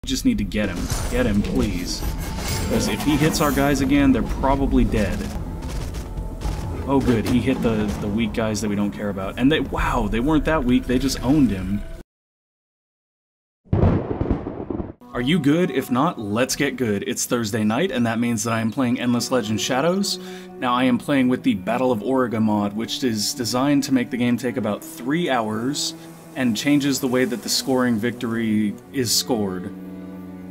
just need to get him. Get him, please. Because if he hits our guys again, they're probably dead. Oh good, he hit the weak guys that we don't care about. And wow, they weren't that weak, they just owned him. Are you good? If not, let's get good. It's Thursday night, and that means that I am playing Endless Legend Shadows. Now, I am playing with the Battle of Auriga mod, which is designed to make the game take about 3 hours, and changes the way that the scoring victory is scored.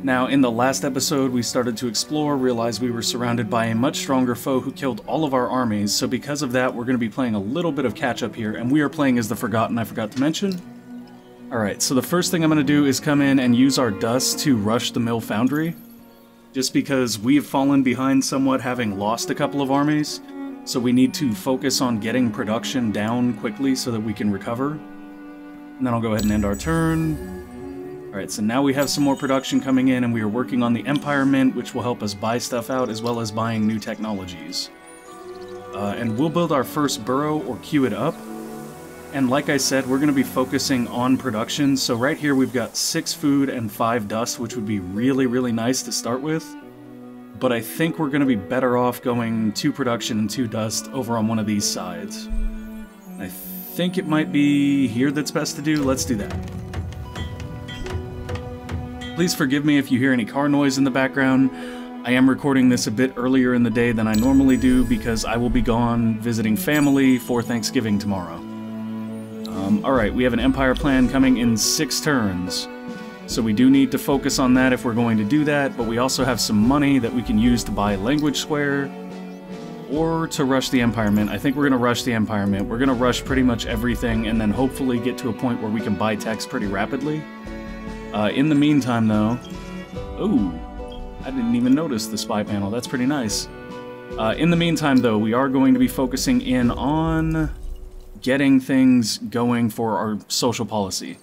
Now, in the last episode, we started to explore, realized we were surrounded by a much stronger foe who killed all of our armies, so because of that, we're going to be playing a little bit of catch-up here, and we are playing as the Forgotten, I forgot to mention. Alright, so the first thing I'm going to do is come in and use our dust to rush the mill foundry, just because we have fallen behind somewhat, having lost a couple of armies, so we need to focus on getting production down quickly so that we can recover. And then I'll go ahead and end our turn. Alright, so now we have some more production coming in, and we are working on the Empire Mint, which will help us buy stuff out, as well as buying new technologies. And we'll build our first burrow, or queue it up. And like I said, we're going to be focusing on production, so right here we've got 6 food and 5 dust, which would be really, really nice to start with. But I think we're going to be better off going 2 production and 2 dust over on one of these sides. I think it might be here that's best to do. Let's do that. Please forgive me if you hear any car noise in the background. I am recording this a bit earlier in the day than I normally do because I will be gone visiting family for Thanksgiving tomorrow. Alright, we have an Empire plan coming in 6 turns. So we do need to focus on that if we're going to do that, but we also have some money that we can use to buy Language Square, or to rush the Empire Mint. I think we're going to rush the Empire Mint. We're going to rush pretty much everything, and then hopefully get to a point where we can buy text pretty rapidly. In the meantime, though... Ooh, I didn't even notice the spy panel. That's pretty nice. In the meantime, though, we are going to be focusing in on getting things going for our social policy.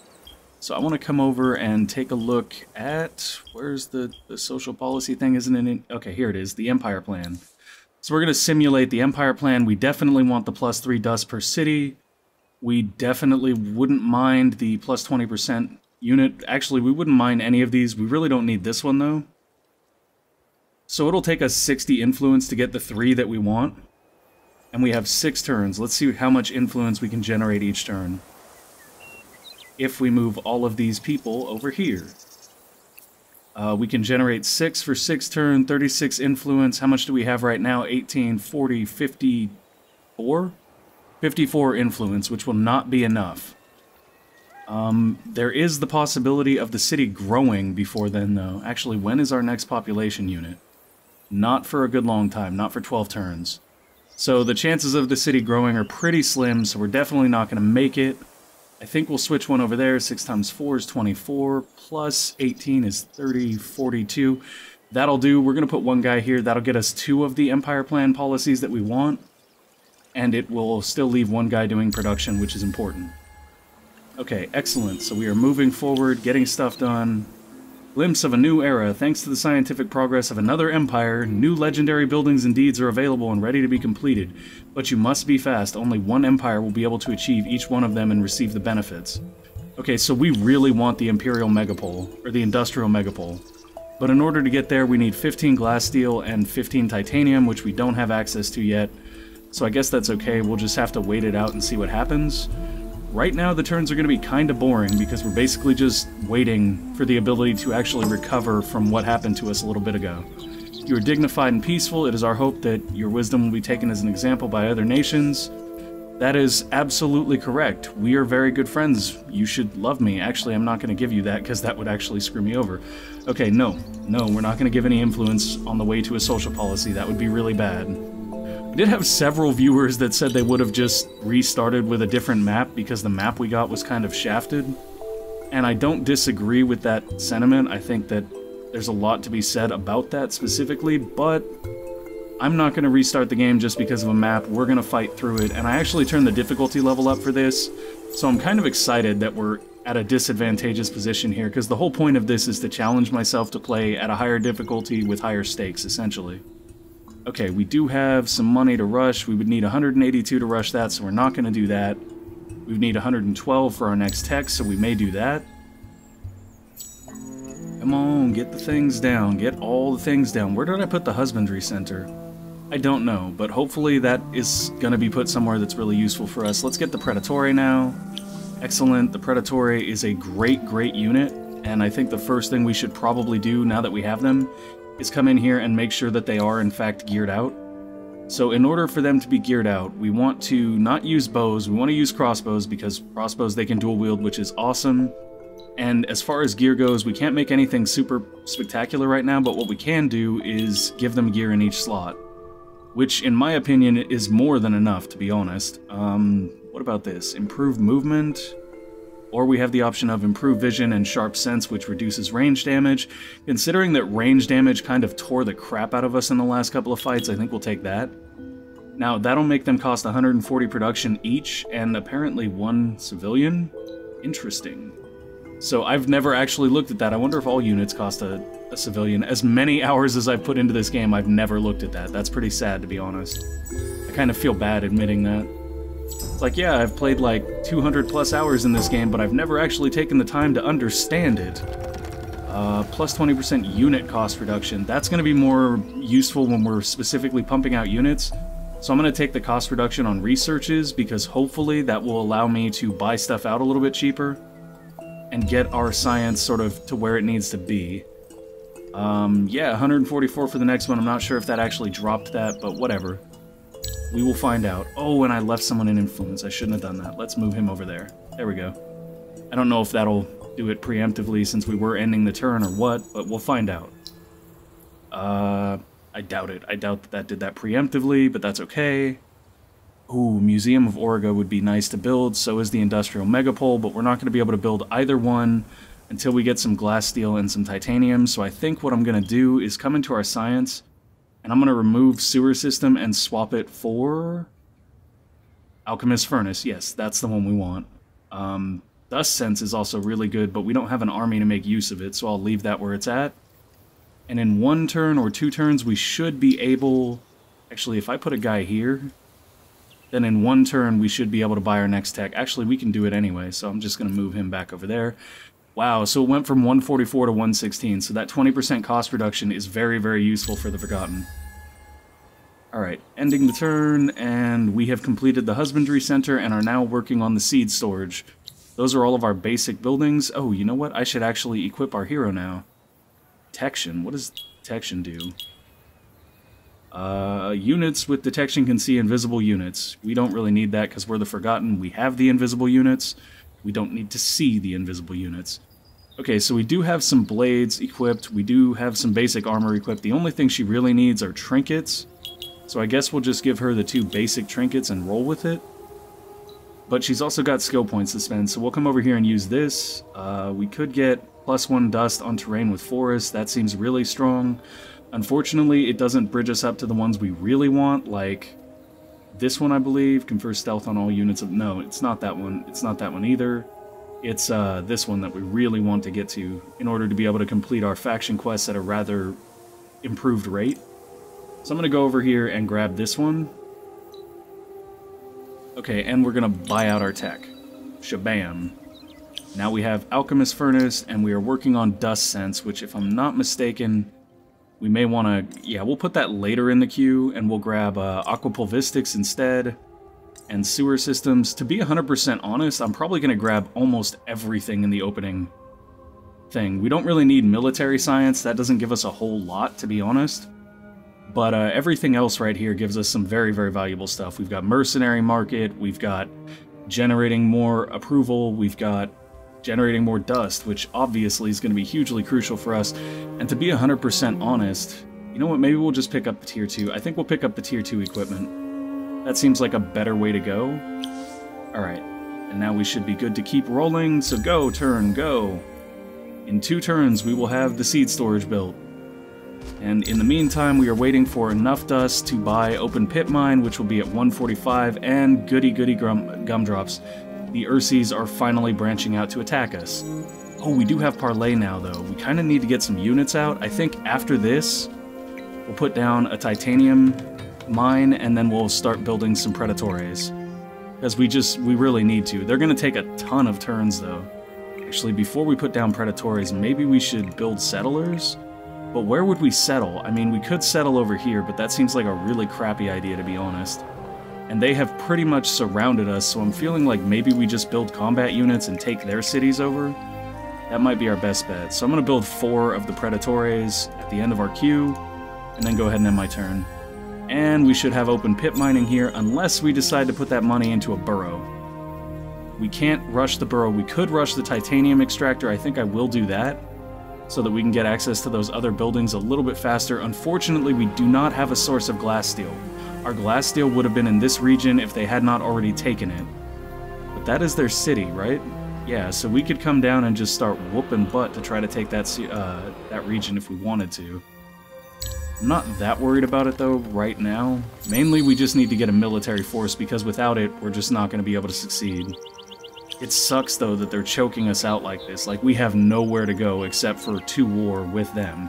So I want to come over and take a look at... Where's the social policy thing? Isn't it in... Okay, here it is, the Empire Plan. So we're going to simulate the Empire Plan. We definitely want the +3 dust per city. We definitely wouldn't mind the plus 20% unit. Actually, we wouldn't mind any of these. We really don't need this one, though. So it'll take us 60 influence to get the 3 that we want. And we have 6 turns. Let's see how much influence we can generate each turn. If we move all of these people over here. We can generate 6 for 6 turn, 36 influence. How much do we have right now? 18, 40, 54? 54 influence, which will not be enough. There is the possibility of the city growing before then, though. Actually, when is our next population unit? Not for a good long time, not for 12 turns. So the chances of the city growing are pretty slim, so we're definitely not going to make it. I think we'll switch one over there. 6 times 4 is 24, plus 18 is 30, 42. That'll do. We're going to put one guy here. That'll get us 2 of the Empire Plan policies that we want. And it will still leave one guy doing production, which is important. Okay, excellent. So we are moving forward, getting stuff done. Glimpse of a new era. Thanks to the scientific progress of another empire, new legendary buildings and deeds are available and ready to be completed. But you must be fast. Only one empire will be able to achieve each one of them and receive the benefits. Okay, so we really want the Imperial Megapole, or the Industrial Megapole. But in order to get there, we need 15 glass steel and 15 titanium, which we don't have access to yet. So I guess that's okay. We'll just have to wait it out and see what happens. Right now, the turns are going to be kind of boring, because we're basically just waiting for the ability to actually recover from what happened to us a little bit ago. You are dignified and peaceful. It is our hope that your wisdom will be taken as an example by other nations. That is absolutely correct. We are very good friends. You should love me. Actually, I'm not going to give you that, because that would actually screw me over. Okay, no, we're not going to give any influence on the way to a social policy. That would be really bad. I did have several viewers that said they would have just restarted with a different map because the map we got was kind of shafted. And I don't disagree with that sentiment. I think that there's a lot to be said about that specifically, but I'm not going to restart the game just because of a map. We're going to fight through it, and I actually turned the difficulty level up for this, so I'm kind of excited that we're at a disadvantageous position here, because the whole point of this is to challenge myself to play at a higher difficulty with higher stakes, essentially. Okay, we do have some money to rush. We would need 182 to rush that, so we're not going to do that. We would need 112 for our next tech, so we may do that. Come on, get the things down. Get all the things down. Where did I put the husbandry center? I don't know, but hopefully that is going to be put somewhere that's really useful for us. Let's get the Predatory now. Excellent. The Predatory is a great, great unit, and I think the first thing we should probably do now that we have them is come in here and make sure that they are, in fact, geared out. So in order for them to be geared out, we want to not use bows, we want to use crossbows, because crossbows they can dual wield, which is awesome. And as far as gear goes, we can't make anything super spectacular right now, but what we can do is give them gear in each slot, which in my opinion is more than enough, to be honest. What about this? Improved movement, or we have the option of improved vision and sharp sense, which reduces range damage. Considering that range damage kind of tore the crap out of us in the last couple of fights, I think we'll take that. Now, that'll make them cost 140 production each, and apparently 1 civilian? Interesting. So I've never actually looked at that. I wonder if all units cost a civilian. As many hours as I've put into this game, I've never looked at that. That's pretty sad, to be honest. I kind of feel bad admitting that. It's like, yeah, I've played like 200 plus hours in this game, but I've never actually taken the time to understand it. Plus 20% unit cost reduction. That's going to be more useful when we're specifically pumping out units. So I'm going to take the cost reduction on researches, because hopefully that will allow me to buy stuff out a little bit cheaper and get our science sort of to where it needs to be. Yeah, 144 for the next one. I'm not sure if that actually dropped that, but whatever. We will find out. Oh, and I left someone in influence. I shouldn't have done that. Let's move him over there. There we go. I don't know if that'll do it preemptively since we were ending the turn or what, but we'll find out. I doubt it. I doubt that did that preemptively, but that's okay. Ooh, Museum of Auriga would be nice to build, so is the Industrial Megapole, but we're not going to be able to build either one until we get some glass steel and some titanium, so I think what I'm going to do is come into our science, and I'm going to remove Sewer System and swap it for Alchemist Furnace. Yes, that's the one we want. Dust Sense is also really good, but we don't have an army to make use of it, so I'll leave that where it's at. And in 1 turn or 2 turns, we should be able... Actually, if I put a guy here, then in 1 turn we should be able to buy our next tech. Actually, we can do it anyway, so I'm just going to move him back over there. Wow, so it went from 144 to 116, so that 20% cost reduction is very, very useful for the Forgotten. Alright, ending the turn, and we have completed the Husbandry Center and are now working on the Seed Storage. Those are all of our basic buildings. Oh, you know what? I should actually equip our hero now. Detection. What does detection do? Units with detection can see invisible units. We don't really need that because we're the Forgotten. We have the invisible units. We don't need to see the invisible units. Okay, so we do have some blades equipped. We do have some basic armor equipped. The only thing she really needs are trinkets. So I guess we'll just give her the 2 basic trinkets and roll with it. But she's also got skill points to spend, so we'll come over here and use this. We could get +1 dust on terrain with forest. That seems really strong. Unfortunately, it doesn't bridge us up to the ones we really want, like this one, I believe. Confer stealth on all units of... No, it's not that one. It's not that one either. It's this one that we really want to get to in order to be able to complete our faction quests at a rather improved rate. So I'm going to go over here and grab this one. Okay, and we're going to buy out our tech. Shabam. Now we have Alchemist Furnace, and we are working on Dust Sense, which, if I'm not mistaken, we may want to... Yeah, we'll put that later in the queue, and we'll grab Aquapulvistics instead, and Sewer Systems. To be 100% honest, I'm probably going to grab almost everything in the opening thing. We don't really need military science. That doesn't give us a whole lot, to be honest. But everything else right here gives us some very, very valuable stuff. We've got Mercenary Market, we've got generating more approval, we've got generating more dust, which obviously is going to be hugely crucial for us. And to be 100% honest, you know what, maybe we'll just pick up the Tier 2. I think we'll pick up the Tier 2 equipment. That seems like a better way to go. Alright, and now we should be good to keep rolling, so go, turn, go. In 2 turns, we will have the seed storage built. And in the meantime, we are waiting for enough dust to buy Open Pit Mine, which will be at 145, and goody gumdrops. The Ursies are finally branching out to attack us. Oh, we do have Parlay now, though. We kind of need to get some units out. I think after this, we'll put down a Titanium Mine, and then we'll start building some Predatores. Because we really need to. They're going to take a ton of turns, though. Actually, before we put down predatories, maybe we should build settlers? But where would we settle? I mean, we could settle over here, but that seems like a really crappy idea, to be honest. And they have pretty much surrounded us, so I'm feeling like maybe we just build combat units and take their cities over. That might be our best bet. So I'm going to build 4 of the predatories at the end of our queue, and then go ahead and end my turn. And we should have open pit mining here, unless we decide to put that money into a burrow. We can't rush the burrow. We could rush the titanium extractor. I think I will do that, so that we can get access to those other buildings a little bit faster. Unfortunately, we do not have a source of glass steel. Our glass steel would have been in this region if they had not already taken it. But that is their city, right? Yeah, so we could come down and just start whooping butt to try to take that region if we wanted to. I'm not that worried about it, though, right now. Mainly, we just need to get a military force, because without it, we're just not going to be able to succeed. It sucks, though, that they're choking us out like this. Like, we have nowhere to go except for to war with them.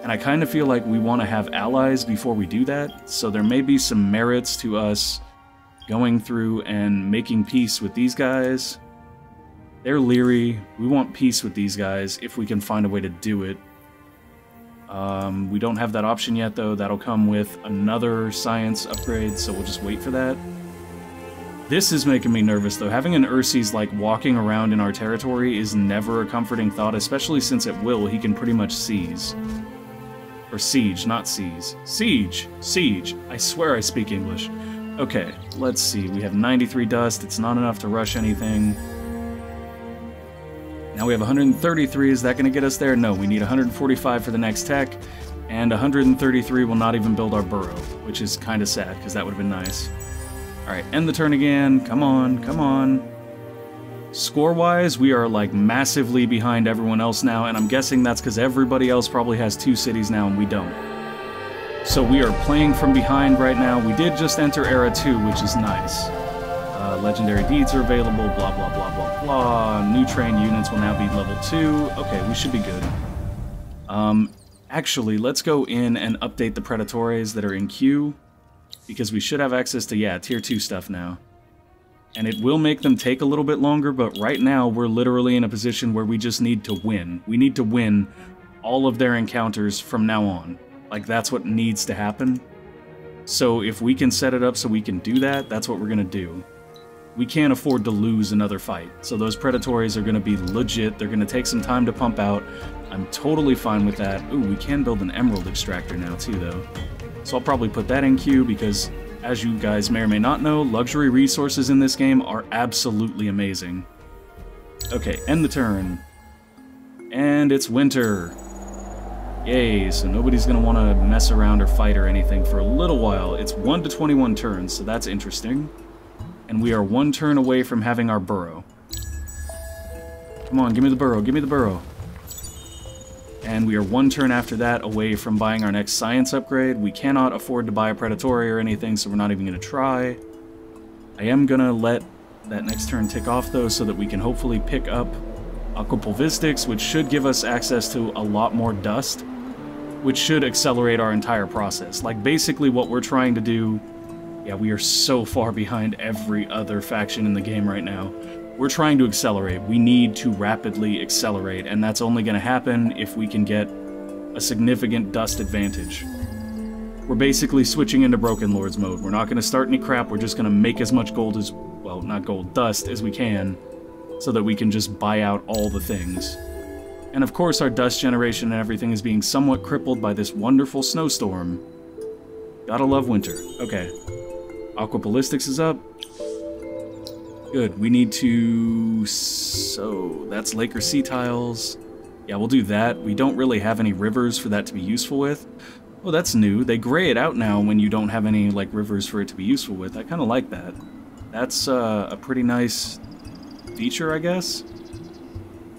And I kind of feel like we want to have allies before we do that, so there may be some merits to us going through and making peace with these guys. They're leery. We want peace with these guys if we can find a way to do it. We don't have that option yet, though. That'll come with another science upgrade, so we'll just wait for that. This is making me nervous, though. Having an Urses, like, walking around in our territory is never a comforting thought, especially since at will he can pretty much seize. Or siege, not seize. Siege! Siege! I swear I speak English. Okay, let's see. We have 93 dust. It's not enough to rush anything. Now we have 133. Is that going to get us there? No, we need 145 for the next tech. And 133 will not even build our burrow, which is kind of sad, because that would have been nice. Alright, end the turn again. Come on, come on. Score-wise, we are, like, massively behind everyone else now, and I'm guessing that's because everybody else probably has 2 cities now and we don't. So we are playing from behind right now. We did just enter Era 2, which is nice. Legendary deeds are available, blah, blah, blah, blah, blah. New train units will now be level 2. Okay, we should be good. Actually, let's go in and update the predatories that are in queue, because we should have access to, yeah, tier 2 stuff now. And it will make them take a little bit longer, but right now we're literally in a position where we just need to win. We need to win all of their encounters from now on. Like, that's what needs to happen. So if we can set it up so we can do that, that's what we're going to do. We can't afford to lose another fight. So those predatories are going to be legit. They're going to take some time to pump out. I'm totally fine with that. Ooh, we can build an emerald extractor now too, though. So I'll probably put that in queue because, as you guys may or may not know, luxury resources in this game are absolutely amazing. Okay, end the turn. And it's winter. Yay, so nobody's going to want to mess around or fight or anything for a little while. It's 1 to 21 turns, so that's interesting. And we are 1 turn away from having our burrow. Come on, give me the burrow, give me the burrow. And we are 1 turn after that away from buying our next science upgrade. We cannot afford to buy a predatory or anything, so we're not even going to try. I am going to let that next turn tick off, though, so that we can hopefully pick up aquapulvistics, which should give us access to a lot more dust, which should accelerate our entire process. Like, basically what we're trying to do... Yeah, we are so far behind every other faction in the game right now. We're trying to accelerate. We need to rapidly accelerate, and that's only going to happen if we can get a significant dust advantage. We're basically switching into Broken Lords mode. We're not going to start any crap, we're just going to make as much gold as... well, not gold, dust as we can, so that we can just buy out all the things. And of course our dust generation and everything is being somewhat crippled by this wonderful snowstorm. Gotta love winter. Okay. Aquapulvistics is up. Good. We need to... so... that's Lake or Sea Tiles. Yeah, we'll do that. We don't really have any rivers for that to be useful with. Oh, that's new. They gray it out now when you don't have any, like, rivers for it to be useful with. I kind of like that. That's a pretty nice feature, I guess?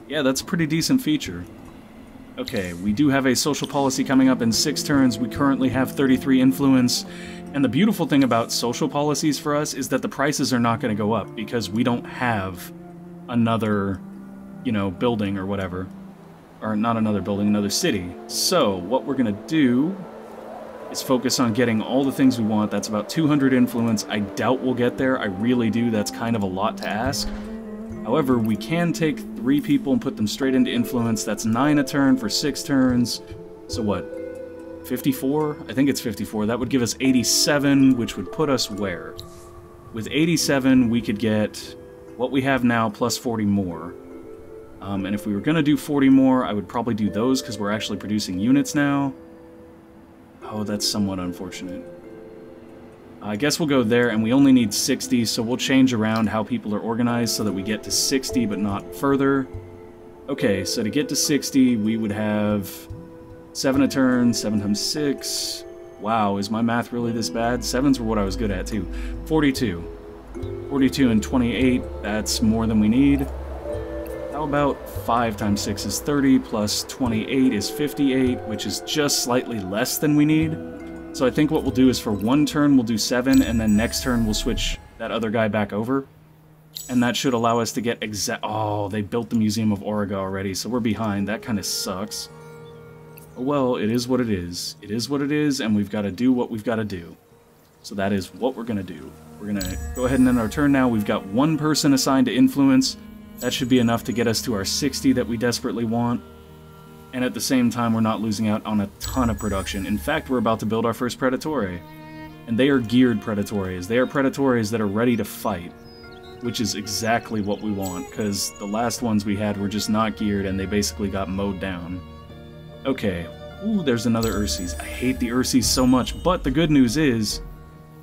Yeah, that's a pretty decent feature. Okay, we do have a social policy coming up in 6 turns. We currently have 33 influence. And the beautiful thing about social policies for us is that the prices are not going to go up because we don't have another, you know, building or whatever. Or not another building, another city. So, what we're going to do is focus on getting all the things we want. That's about 200 influence. I doubt we'll get there. I really do. That's kind of a lot to ask. However, we can take 3 people and put them straight into influence. That's 9 a turn for 6 turns. So what? 54? I think it's 54. That would give us 87, which would put us where? With 87, we could get what we have now plus 40 more. And if we were going to do 40 more, I would probably do those because we're actually producing units now. Oh, that's somewhat unfortunate. I guess we'll go there, and we only need 60, so we'll change around how people are organized so that we get to 60, but not further. Okay, so to get to 60, we would have 7 a turn, 7 times 6. Wow, is my math really this bad? 7s were what I was good at, too. 42. 42 and 28, that's more than we need. How about 5 times 6 is 30, plus 28 is 58, which is just slightly less than we need. So I think what we'll do is for one turn we'll do 7, and then next turn we'll switch that other guy back over. And that should allow us to get oh, they built the Museum of Auriga already, so we're behind. That kind of sucks. Oh, well, it is what it is. It is what it is, and we've got to do what we've got to do. So that is what we're going to do. We're going to go ahead and end our turn now. We've got 1 person assigned to influence. That should be enough to get us to our 60 that we desperately want. And at the same time, we're not losing out on a ton of production. In fact, we're about to build our first Predatore. And they are geared Predatores. They are Predatores that are ready to fight. Which is exactly what we want, because the last ones we had were just not geared and they basically got mowed down. Okay. Ooh, there's another Urses. I hate the Urses so much, but the good news is...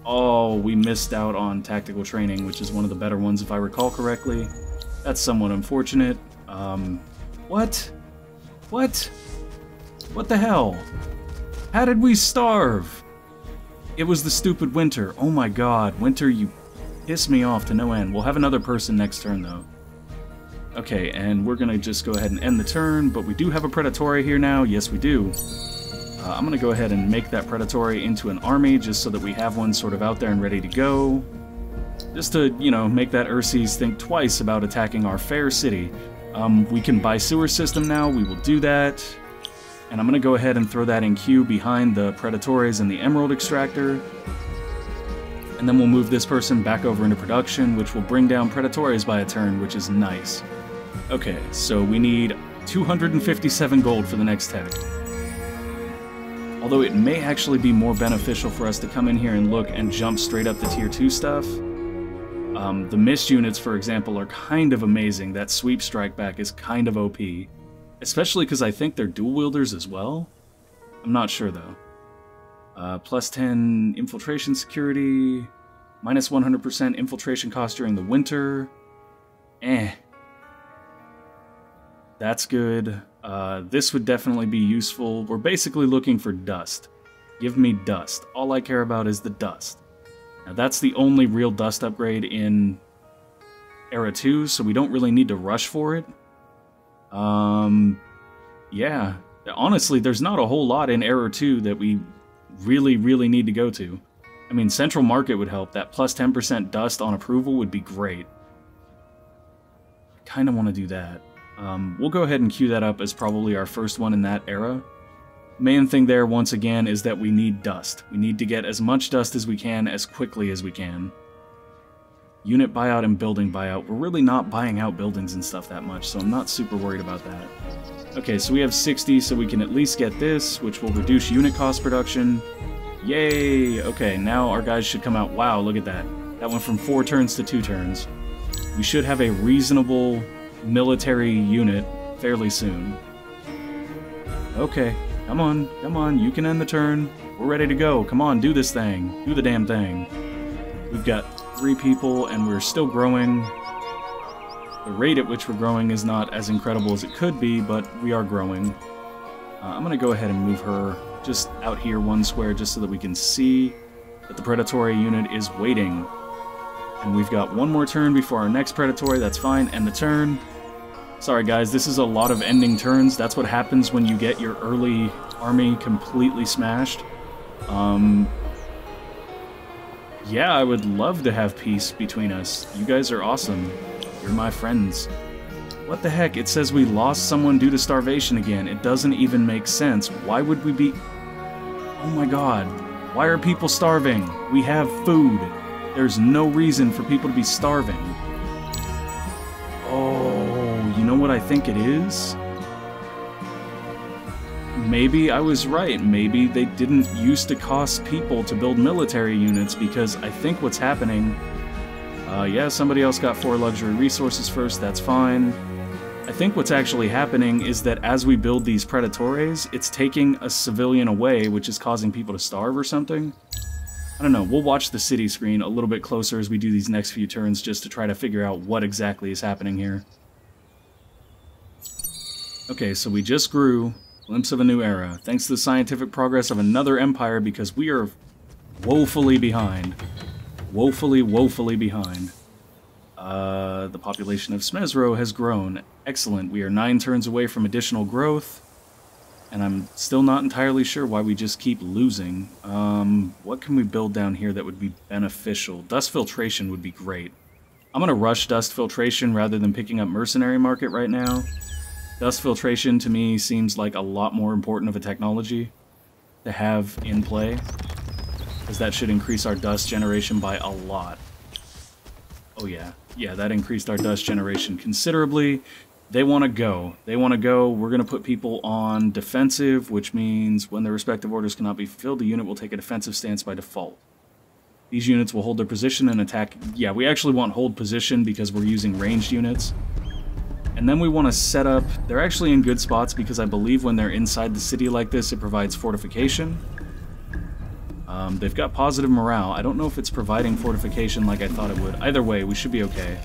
Oh, we missed out on tactical training, which is one of the better ones if I recall correctly. That's somewhat unfortunate. What? What? What the hell? How did we starve? It was the stupid Winter. Oh my god, Winter, you piss me off to no end. We'll have another person next turn, though. Okay, and we're gonna just go ahead and end the turn, but we do have a Predatore here now. Yes, we do. I'm gonna go ahead and make that Predatore into an army, just so that we have one sort of out there and ready to go. Just to, you know, make that Urses think twice about attacking our fair city. We can buy sewer system now, we will do that. And I'm gonna go ahead and throw that in queue behind the Predatores and the Emerald Extractor. And then we'll move this person back over into production, which will bring down Predatores by a turn, which is nice. Okay, so we need 257 gold for the next tech. Although it may actually be more beneficial for us to come in here and look and jump straight up to tier 2 stuff. The mist units, for example, are kind of amazing. That sweep strike back is kind of OP. Especially because I think they're dual wielders as well. I'm not sure though. Plus 10 infiltration security. Minus 100% infiltration cost during the winter. That's good. This would definitely be useful. We're basically looking for dust. Give me dust. All I care about is the dust. Now that's the only real dust upgrade in Era 2, so we don't really need to rush for it. Yeah. Honestly, there's not a whole lot in Era 2 that we really need to go to. I mean, Central Market would help. That plus 10% dust on approval would be great. I kind of want to do that. We'll go ahead and queue that up as probably our first one in that era. Main thing there, once again, is that we need dust. We need to get as much dust as we can, as quickly as we can. Unit buyout and building buyout. We're really not buying out buildings and stuff that much, so I'm not super worried about that. Okay, so we have 60, so we can at least get this, which will reduce unit cost production. Yay! Okay, now our guys should come out. Wow, look at that. That went from 4 turns to 2 turns. We should have a reasonable military unit fairly soon. Okay, come on, you can end the turn. We're ready to go. Come on, do this thing. Do the damn thing. We've got 3 people, and we're still growing. The rate at which we're growing is not as incredible as it could be, but we are growing. I'm going to go ahead and move her just out here 1 square just so that we can see that the Predatore unit is waiting. And we've got 1 more turn before our next Predatore. That's fine. End the turn. Sorry guys, this is a lot of ending turns. That's what happens when you get your early army completely smashed. Yeah, I would love to have peace between us. You guys are awesome. You're my friends. What the heck? It says we lost someone due to starvation again. It doesn't even make sense. Why would we be... Oh my god. Why are people starving? We have food. There's no reason for people to be starving. I think it is. Maybe I was right. Maybe they didn't used to cost people to build military units, because I think what's happening... yeah, somebody else got 4 luxury resources first, that's fine. I think what's actually happening is that as we build these Predatores, it's taking a civilian away, which is causing people to starve or something. I don't know, we'll watch the city screen a little bit closer as we do these next few turns just to try to figure out what exactly is happening here. Okay, so we just grew. Glimpse of a new era. Thanks to the scientific progress of another empire, because we are woefully behind. Woefully, woefully behind. The population of Smezro has grown. Excellent. We are 9 turns away from additional growth. And I'm still not entirely sure why we just keep losing. What can we build down here that would be beneficial? Dust filtration would be great. I'm going to rush dust filtration rather than picking up mercenary market right now. Dust filtration to me seems like a lot more important of a technology to have in play, because that should increase our dust generation by a lot. Oh yeah, that increased our dust generation considerably. They want to go. They want to go. We're going to put people on defensive, which means when their respective orders cannot be fulfilled, the unit will take a defensive stance by default. These units will hold their position and attack. Yeah, we actually want hold position because we're using ranged units. And then we want to set up... They're actually in good spots because I believe when they're inside the city like this, it provides fortification. They've got positive morale. I don't know if it's providing fortification like I thought it would. Either way, we should be okay.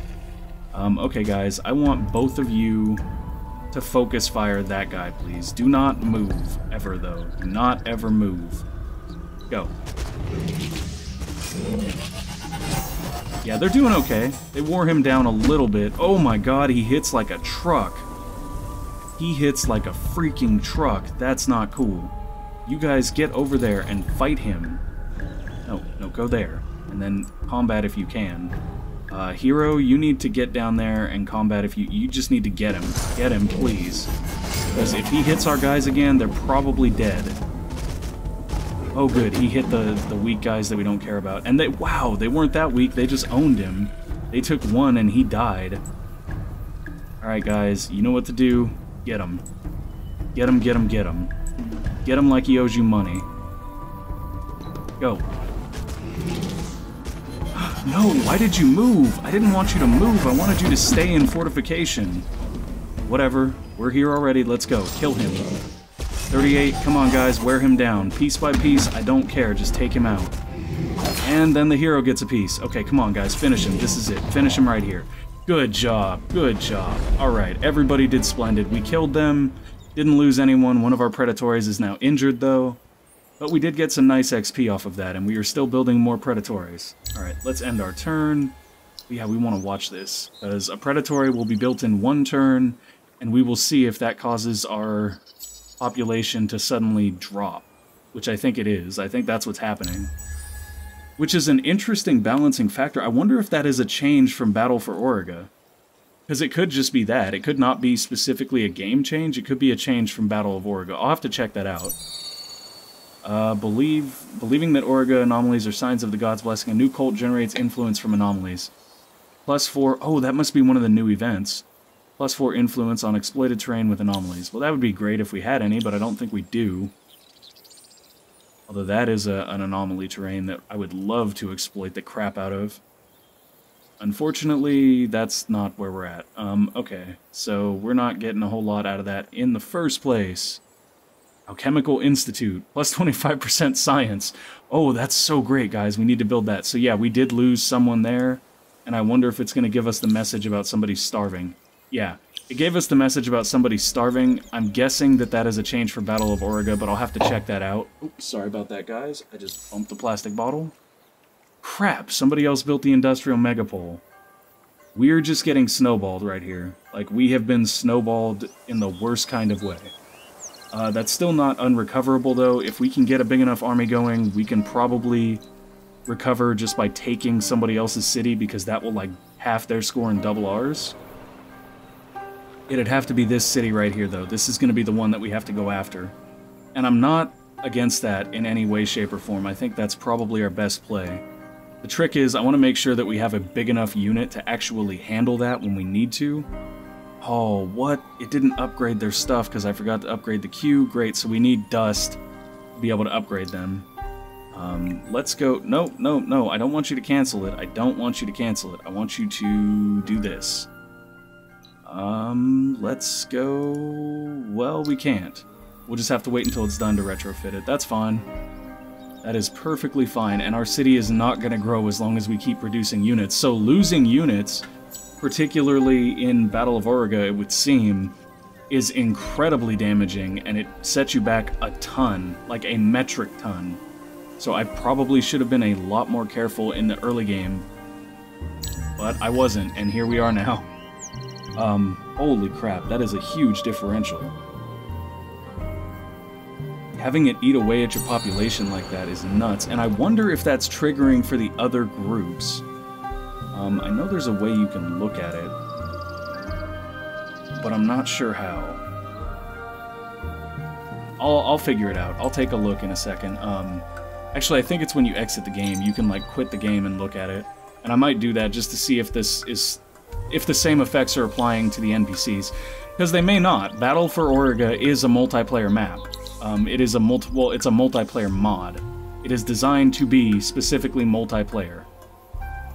Okay, guys, I want both of you to focus fire that guy, please. Do not move, ever, though. Do not ever move. Go. Yeah, they're doing okay. They wore him down a little bit. Oh my god, he hits like a truck. He hits like a freaking truck. That's not cool. You guys get over there and fight him. No, go there. And then combat if you can. Hero, you need to get down there and combat if you just need to get him. Get him, please. Because if he hits our guys again, they're probably dead. Oh good, he hit the weak guys that we don't care about. And wow, they weren't that weak, they just owned him. They took 1 and he died. Alright guys, you know what to do. Get him. Get him, get him, get him. Get him like he owes you money. Go. No, why did you move? I didn't want you to move, I wanted you to stay in fortification. Whatever, we're here already, let's go. Kill him. 38, come on guys, wear him down. Piece by piece, I don't care, just take him out. And then the hero gets a piece. Okay, come on guys, finish him, this is it. Finish him right here. Good job, good job. Alright, everybody did splendid. We killed them, didn't lose anyone. One of our Predatores is now injured though. But we did get some nice XP off of that, and we are still building more Predatores. Alright, let's end our turn. Yeah, we want to watch this, because a Predatore will be built in 1 turn, and we will see if that causes our population to suddenly drop, which I think it is. I think that's what's happening. Which is an interesting balancing factor. I wonder if that is a change from Battle for Auriga. Because it could just be that. It could not be specifically a game change. It could be a change from Battle of Auriga. I'll have to check that out. Believing that Auriga anomalies are signs of the god's blessing, a new cult generates influence from anomalies. +4, oh, that must be one of the new events. +4 influence on exploited terrain with anomalies. Well, that would be great if we had any, but I don't think we do. Although that is an anomaly terrain that I would love to exploit the crap out of. Unfortunately, that's not where we're at. Okay, so we're not getting a whole lot out of that in the first place. Alchemical Institute, +25% science. Oh, that's so great, guys. We need to build that. So yeah, we did lose someone there, and I wonder if it's going to give us the message about somebody starving. Yeah, it gave us the message about somebody starving. I'm guessing that that is a change for Battle of Auriga, but I'll have to check that out. Oops, sorry about that, guys. I just bumped the plastic bottle. Crap, somebody else built the Industrial Megapole. We're just getting snowballed right here. Like, we have been snowballed in the worst kind of way. That's still not unrecoverable, though. If we can get a big enough army going, we can probably recover just by taking somebody else's city, because that will, like, half their score and double ours. It'd have to be this city right here, though. This is going to be the one that we have to go after. And I'm not against that in any way, shape, or form. I think that's probably our best play. The trick is, I want to make sure that we have a big enough unit to actually handle that when we need to. Oh, what? It didn't upgrade their stuff because I forgot to upgrade the queue. Great, so we need dust to be able to upgrade them. Let's go... No, no, no, I don't want you to cancel it. I don't want you to cancel it. I want you to do this. Let's go... Well, we can't. We'll just have to wait until it's done to retrofit it. That's fine. That is perfectly fine, and our city is not going to grow as long as we keep producing units. So losing units, particularly in Battle of Auriga, it would seem, is incredibly damaging, and it sets you back a ton, like a metric ton. So I probably should have been a lot more careful in the early game, but I wasn't, and here we are now. Holy crap, that is a huge differential. Having it eat away at your population like that is nuts, and I wonder if that's triggering for the other groups. I know there's a way you can look at it, but I'm not sure how. I'll figure it out. I'll take a look in a second. Actually, I think it's when you exit the game. You can, like, quit the game and look at it. And I might do that just to see if if the same effects are applying to the NPCs. Because they may not. Battle for Auriga is a multiplayer map. It's a multiplayer mod. It is designed to be specifically multiplayer.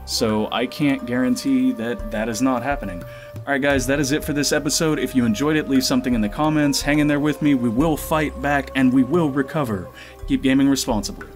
So I can't guarantee that that is not happening. Alright guys, that is it for this episode. If you enjoyed it, leave something in the comments. Hang in there with me. We will fight back and we will recover. Keep gaming responsibly.